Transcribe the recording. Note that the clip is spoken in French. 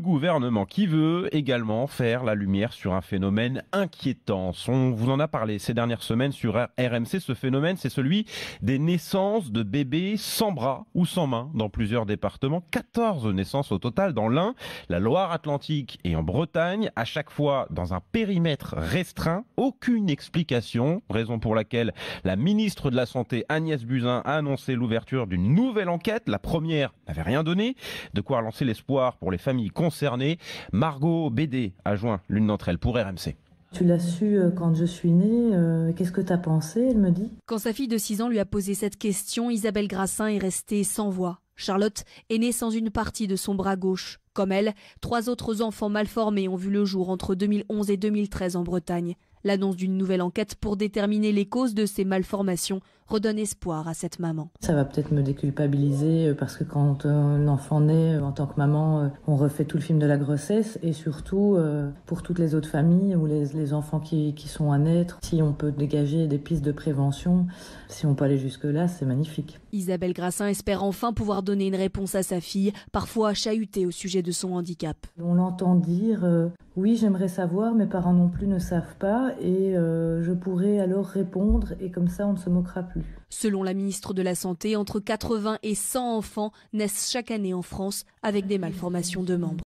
gouvernement qui veut également faire la lumière sur un phénomène inquiétant. On vous en a parlé ces dernières semaines sur RMC. Ce phénomène, c'est celui des naissances de bébés sans bras ou sans main dans plusieurs départements. 14 naissances au total dans l'Ain, la Loire-Atlantique et en Bretagne, à chaque fois dans un périmètre restreint. Aucune explication, raison pour laquelle la ministre de la Santé Agnès Buzyn a annoncé l'ouverture d'une nouvelle enquête. La première n'avait rien donné, de quoi relancer l'espoir pour les familles concernées. Margot Bédé a joint l'une d'entre elles pour RMC. Tu l'as su quand je suis née, qu'est-ce que t'as pensé, elle me dit. Quand sa fille de 6 ans lui a posé cette question, Isabelle Grassin est restée sans voix. Charlotte est née sans une partie de son bras gauche. Comme elle, 3 autres enfants mal formés ont vu le jour entre 2011 et 2013 en Bretagne. L'annonce d'une nouvelle enquête pour déterminer les causes de ces malformations redonne espoir à cette maman. Ça va peut-être me déculpabiliser parce que quand l'enfant naît, en tant que maman, on refait tout le film de la grossesse et surtout pour toutes les autres familles ou les enfants qui sont à naître, si on peut dégager des pistes de prévention, si on peut aller jusque-là, c'est magnifique. Isabelle Grassin espère enfin pouvoir donner une réponse à sa fille, parfois chahutée au sujet de son handicap. On l'entend dire oui, j'aimerais savoir, mes parents non plus ne savent pas et je pourrais alors répondre et comme ça on ne se moquera plus. Selon la ministre de la Santé, entre 80 et 100 enfants naissent chaque année en France avec des malformations de membres.